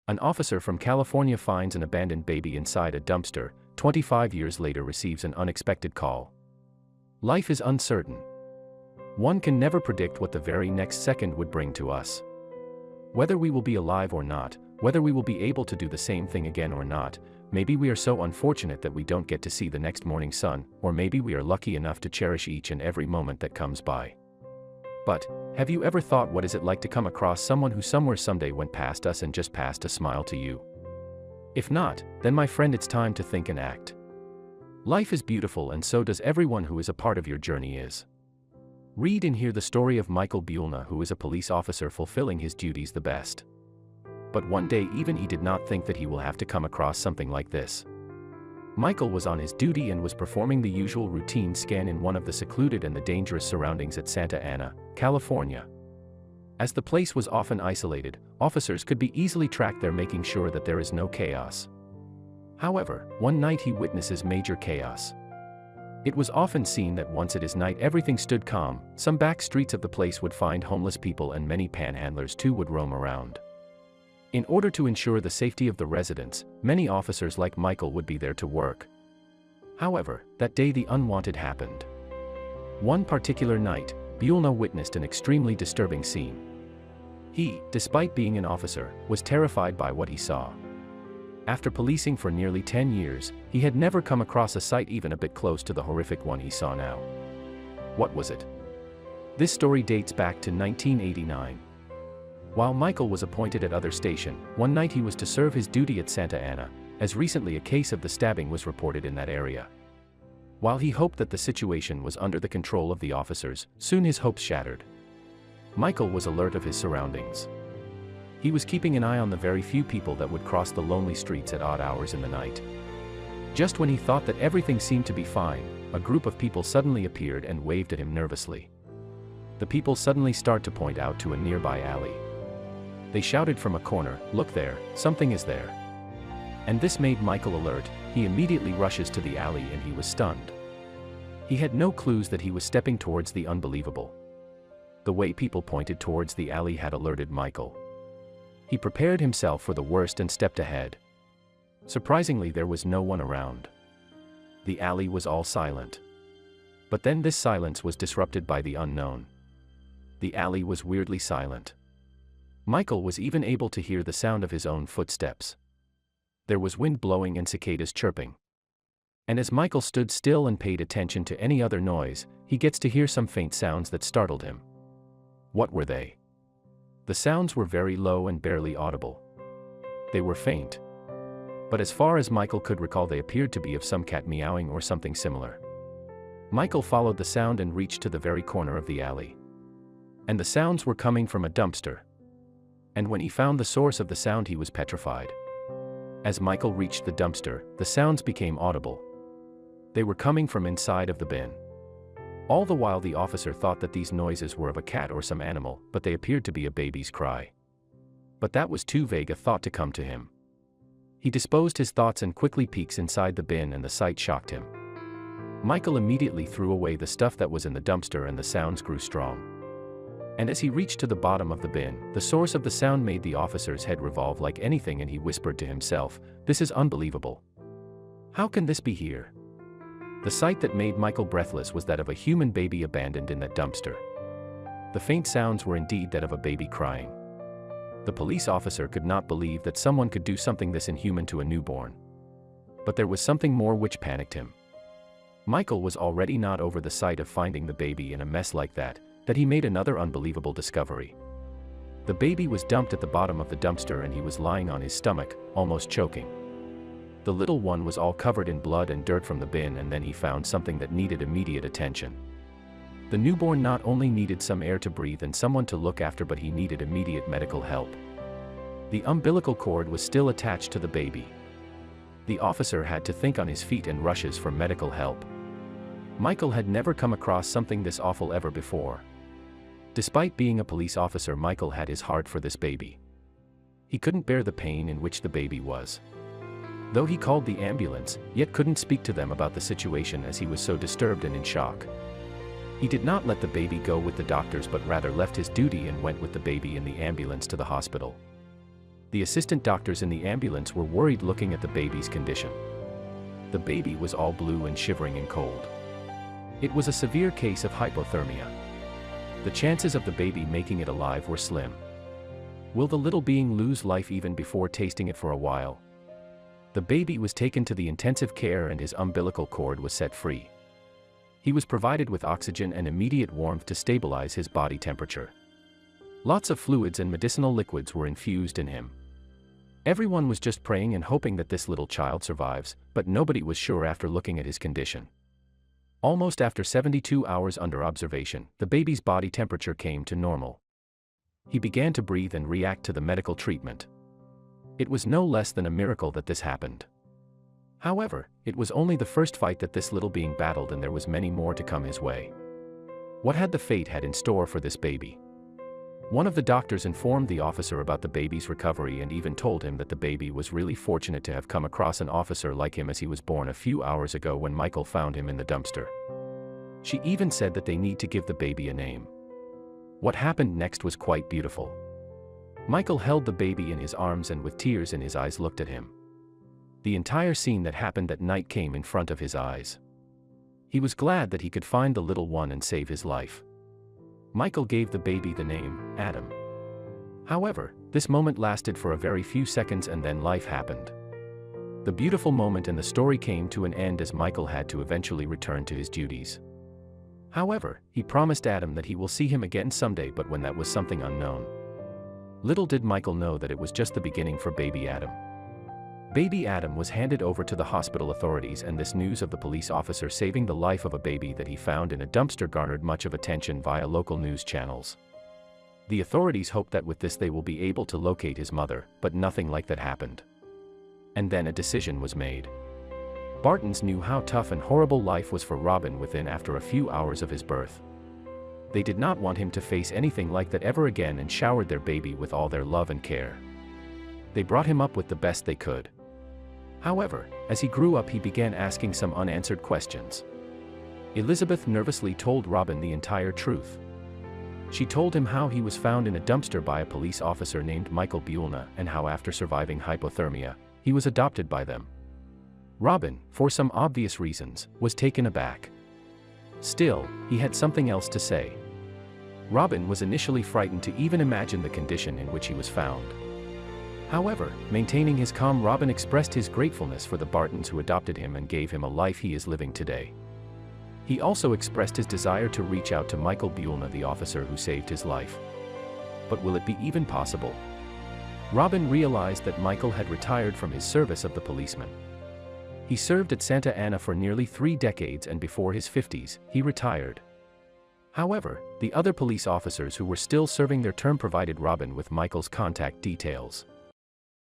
An officer from California finds an abandoned baby inside a dumpster. 25 years later receives an unexpected call. Life is uncertain. One can never predict what the very next second would bring to us. Whether we will be alive or not, whether we will be able to do the same thing again or not, maybe we are so unfortunate that we don't get to see the next morning sun, or maybe we are lucky enough to cherish each and every moment that comes by. But, have you ever thought, what is it like to come across someone who somewhere someday went past us and just passed a smile to you? If not, then my friend, it's time to think and act. Life is beautiful, and so does everyone who is a part of your journey is. Read and hear the story of Michael Buellna, who is a police officer fulfilling his duties the best. But one day even he did not think that he will have to come across something like this. Michael was on his duty and was performing the usual routine scan in one of the secluded and the dangerous surroundings at Santa Ana, California. As the place was often isolated, officers could be easily tracked there, making sure that there is no chaos. However, one night he witnesses major chaos. It was often seen that once it is night, everything stood calm. Some back streets of the place would find homeless people, and many panhandlers too would roam around. In order to ensure the safety of the residents, many officers like Michael would be there to work. However, that day the unwanted happened. One particular night, Buellna witnessed an extremely disturbing scene. He, despite being an officer, was terrified by what he saw. After policing for nearly 10 years, he had never come across a sight even a bit close to the horrific one he saw now. What was it? This story dates back to 1989. While Michael was appointed at other station, one night he was to serve his duty at Santa Ana, as recently a case of the stabbing was reported in that area. While he hoped that the situation was under the control of the officers, soon his hopes shattered. Michael was alert of his surroundings. He was keeping an eye on the very few people that would cross the lonely streets at odd hours in the night. Just when he thought that everything seemed to be fine, a group of people suddenly appeared and waved at him nervously. The people suddenly start to point out to a nearby alley. They shouted from a corner, "Look there, something is there." And this made Michael alert. He immediately rushes to the alley and he was stunned. He had no clues that he was stepping towards the unbelievable. The way people pointed towards the alley had alerted Michael. He prepared himself for the worst and stepped ahead. Surprisingly, there was no one around. The alley was all silent. But then this silence was disrupted by the unknown. The alley was weirdly silent. Michael was even able to hear the sound of his own footsteps. There was wind blowing and cicadas chirping. And as Michael stood still and paid attention to any other noise, he gets to hear some faint sounds that startled him. What were they? The sounds were very low and barely audible. They were faint. But as far as Michael could recall, they appeared to be of some cat meowing or something similar. Michael followed the sound and reached to the very corner of the alley. And the sounds were coming from a dumpster. And when he found the source of the sound, he was petrified. As Michael reached the dumpster, the sounds became audible. They were coming from inside of the bin. All the while the officer thought that these noises were of a cat or some animal, but they appeared to be a baby's cry. But that was too vague a thought to come to him. He disposed his thoughts and quickly peeks inside the bin, and the sight shocked him. Michael immediately threw away the stuff that was in the dumpster, and the sounds grew strong. And as he reached to the bottom of the bin, the source of the sound made the officer's head revolve like anything, and he whispered to himself, "This is unbelievable. How can this be here?" The sight that made Michael breathless was that of a human baby abandoned in that dumpster. The faint sounds were indeed that of a baby crying. The police officer could not believe that someone could do something this inhuman to a newborn. But there was something more which panicked him. Michael was already not over the sight of finding the baby in a mess like that he made another unbelievable discovery. The baby was dumped at the bottom of the dumpster, and he was lying on his stomach, almost choking. The little one was all covered in blood and dirt from the bin, and then he found something that needed immediate attention. The newborn not only needed some air to breathe and someone to look after, but he needed immediate medical help. The umbilical cord was still attached to the baby. The officer had to think on his feet and rushes for medical help. Michael had never come across something this awful ever before. Despite being a police officer, Michael had his heart for this baby. He couldn't bear the pain in which the baby was. Though he called the ambulance, yet couldn't speak to them about the situation as he was so disturbed and in shock. He did not let the baby go with the doctors, but rather left his duty and went with the baby in the ambulance to the hospital. The assistant doctors in the ambulance were worried looking at the baby's condition. The baby was all blue and shivering in cold. It was a severe case of hypothermia. The chances of the baby making it alive were slim. Will the little being lose life even before tasting it for a while? The baby was taken to the intensive care and his umbilical cord was set free. He was provided with oxygen and immediate warmth to stabilize his body temperature. Lots of fluids and medicinal liquids were infused in him. Everyone was just praying and hoping that this little child survives, but nobody was sure after looking at his condition. Almost after 72 hours under observation, the baby's body temperature came to normal. He began to breathe and react to the medical treatment. It was no less than a miracle that this happened. However, it was only the first fight that this little being battled, and there was many more to come his way. What had the fate had in store for this baby? One of the doctors informed the officer about the baby's recovery and even told him that the baby was really fortunate to have come across an officer like him, as he was born a few hours ago when Michael found him in the dumpster. She even said that they need to give the baby a name. What happened next was quite beautiful. Michael held the baby in his arms and with tears in his eyes looked at him. The entire scene that happened that night came in front of his eyes. He was glad that he could find the little one and save his life. Michael gave the baby the name, Adam. However, this moment lasted for a very few seconds and then life happened. The beautiful moment and the story came to an end as Michael had to eventually return to his duties. However, he promised Adam that he will see him again someday, but when that was something unknown. Little did Michael know that it was just the beginning for baby Adam. Baby Adam was handed over to the hospital authorities, and this news of the police officer saving the life of a baby that he found in a dumpster garnered much of attention via local news channels. The authorities hoped that with this they will be able to locate his mother, but nothing like that happened. And then a decision was made. Bartons knew how tough and horrible life was for Robin within after a few hours of his birth. They did not want him to face anything like that ever again and showered their baby with all their love and care. They brought him up with the best they could. However, as he grew up, he began asking some unanswered questions. Elizabeth nervously told Robin the entire truth. She told him how he was found in a dumpster by a police officer named Michael Buellna, and how after surviving hypothermia, he was adopted by them. Robin, for some obvious reasons, was taken aback. Still, he had something else to say. Robin was initially frightened to even imagine the condition in which he was found. However, maintaining his calm, Robin expressed his gratefulness for the Bartons who adopted him and gave him a life he is living today. He also expressed his desire to reach out to Michael Buellna, the officer who saved his life. But will it be even possible? Robin realized that Michael had retired from his service of the policeman. He served at Santa Ana for nearly 3 decades, and before his 50s, he retired. However, the other police officers who were still serving their term provided Robin with Michael's contact details.